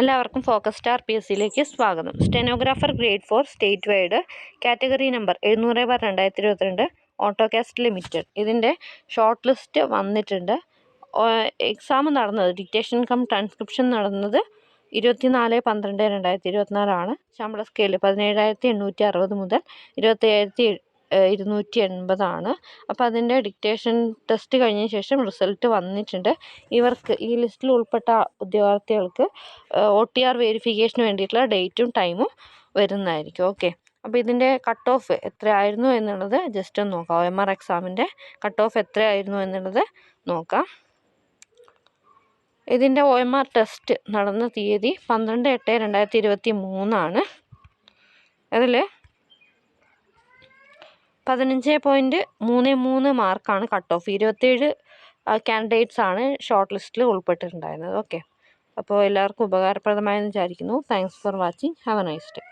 എല്ലാവർക്കും focus star PSCയിലേക്ക് സ്വാഗതം. Stenographer grade 4 state wide category number 700/2022 Autokast limited. ഇതിൻ്റെ ഷോർട്ട് ലിസ്റ്റ് വന്നിട്ടുണ്ട്. എക്സാം നടന്നത് ഡിക്റ്റേഷൻ കം ട്രാൻസ്ക്രിപ്ഷൻ നടന്നത് 24/12/2024 ശമ്പള സ്കെയിൽ 17,860 മുതൽ 27,280 അപ്പോൾ അതിൻ്റെ ഡിക്റ്റേഷൻ ടെസ്റ്റ് കഴിഞ്ഞ ശേഷം റിസൾട്ട് വന്നിട്ടുണ്ട്. ഇവർക്ക് ഈ ലിസ്റ്റിൽ ഉൾപ്പെട്ട ഉദ്യോഗാർത്ഥികൾക്ക് OTR വെരിഫിക്കേഷന് വേണ്ടിയിട്ടുള്ള ഡേറ്റും ടൈമും വരുന്നതായിരിക്കും. ഓക്കെ, അപ്പോൾ ഇതിൻ്റെ കട്ട് ഓഫ് എത്രയായിരുന്നു എന്നുള്ളത് ജസ്റ്റ് ഒന്ന് നോക്കാം. OMR എക്സാമിൻ്റെ കട്ട് ഓഫ് എത്രയായിരുന്നു എന്നുള്ളത് നോക്കാം. ഇതിൻ്റെ OMR ടെസ്റ്റ് നടന്ന തീയതി 12/8/2023 അതിൽ 15.33 മാർക്കാണ് കട്ട് ഓഫ്. 27 കാൻഡിഡേറ്റ്സ് ആണ് ഷോർട്ട് ലിസ്റ്റിൽ ഉൾപ്പെട്ടിട്ടുണ്ടായിരുന്നത്. ഓക്കെ, അപ്പോൾ എല്ലാവർക്കും ഉപകാരപ്രദമായെന്ന് വിചാരിക്കുന്നു. Thanks for watching. Have A nice day.